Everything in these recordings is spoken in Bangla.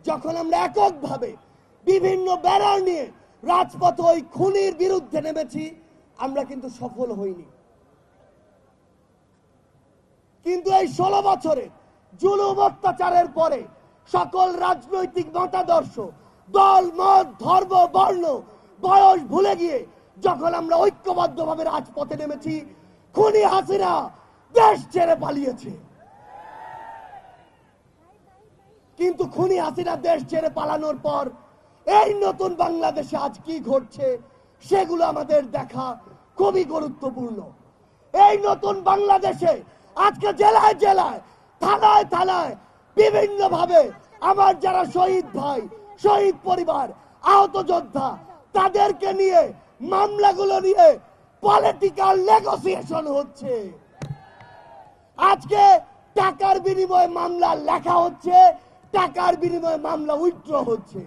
যখন আমরা এককভাবে বিভিন্ন ব্যানার নিয়ে রাজপথে ওই খুনির বিরুদ্ধে নেমেছি, আমরা কিন্তু সফল হইনি। কিন্তু এই 16 বছরে জুলুম অত্যাচারের পরে সকল রাজনৈতিক মতাদর্শ, দল, মত, ধর্ম, বর্ণ, বয়স ভুলে গিয়ে যখন আমরা ঐক্যবদ্ধভাবে রাজপথে নেমেছি, খুনি হাসিনা দেশ ছেড়ে পালিয়েছে। কিন্তু খুনি হাসিনা দেশ ছেড়ে পালানোর পর এই নতুন বাংলাদেশে আজ কি ঘটছে সেগুলো আমাদের দেখা খুবই গুরুত্বপূর্ণ। এই নতুন বাংলাদেশে আজকে জেলায় জেলায়, থানায় থানায় বিভিন্ন ভাবে আমার যারা শহীদ ভাই, শহীদ পরিবার, আহত যোদ্ধা, তাদেরকে নিয়ে মামলাগুলো নিয়ে পলিটিক্যাল নেগোসিয়েশন হচ্ছে। আজকে টাকার বিনিময়ে মামলা লেখা হচ্ছে, টাকার বিনিময়ে মামলা উইথড্র হচ্ছে।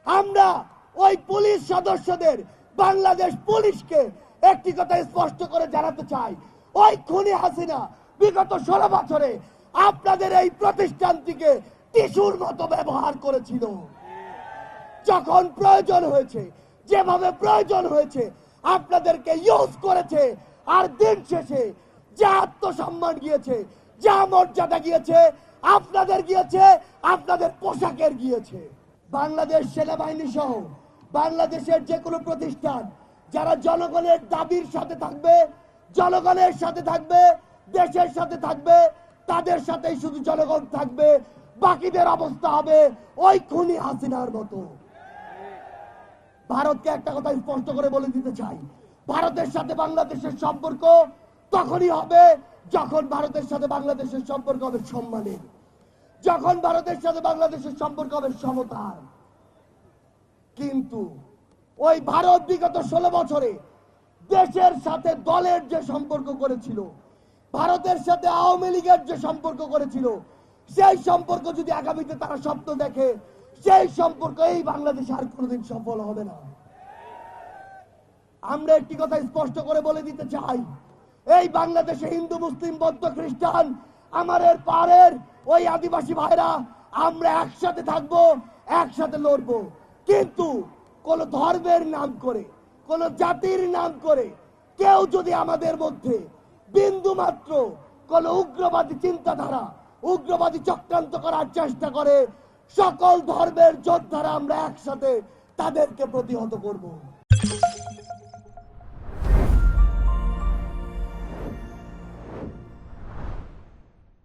আমরা ওই পুলিশ সদস্যদের, বাংলাদেশ পুলিশকে একটি কথা স্পষ্ট করে জানাতে চাই, ওই খুনি হাসিনা বিগত 16 বছরে আপনাদের এই প্রতিষ্ঠানটিকে টিস্যুর মতো ব্যবহার করেছিল। যখন প্রয়োজন হয়েছে, যেভাবে প্রয়োজন হয়েছে, আপনাদেরকে ইউজ করেছে। আর দিন শেষে যা আত্মসম্মান গিয়েছে, যা মর্যাদা গিয়েছে, আপনাদের গিয়েছে, আপনাদের পোশাকের গিয়েছে। বাংলাদেশ সেনাবাহিনী সহ বাংলাদেশের যে কোনো প্রতিষ্ঠান যারা জনগণের দাবির সাথে থাকবে, জনগণের সাথে থাকবে, দেশের সাথে থাকবে, তাদের সাথেই শুধু জনগণ থাকবে। বাকিদের অবস্থা হবে ওই খুনি হাসিনার মতো। ভারতকে একটা কথা স্পষ্ট করে বলে দিতে চাই, ভারতের সাথে বাংলাদেশের সম্পর্ক তখনই হবে যখন ভারতের সাথে বাংলাদেশের সম্পর্ক হবে সম্মানের, যখন ভারতের সাথে বাংলাদেশের সম্পর্ক হবে সমতার। কিন্তু ওই ভারত বিগত 16 বছরে দেশের সাথে দলের যে সম্পর্ক করেছিল, ভারতের সাথে আওয়ামী লীগের যে সম্পর্ক করেছিল, সেই সম্পর্ক যদি আগামীতে তারা স্বপ্ন দেখে, সেই সম্পর্ক এই বাংলাদেশে আর কোনোদিন সফল হবে না। আমরা একটি কথা স্পষ্ট করে বলে দিতে চাই, এই বাংলাদেশে হিন্দু, মুসলিম, বৌদ্ধ, খ্রিস্টান, আমাদের পাড়ের ওই আদিবাসী ভাইরা আমরা একসাথে থাকবো, একসাথে লড়বো। কিন্তু কোন ধর্মের নাম করে, কোন জাতির নাম করে কেউ যদি আমাদের মধ্যে বিন্দু মাত্র কোন উগ্রবাদী চিন্তাধারা, উগ্রবাদী চক্রান্ত করার চেষ্টা করে, সকল ধর্মের যোদ্ধারা আমরা একসাথে তাদেরকে প্রতিহত করব।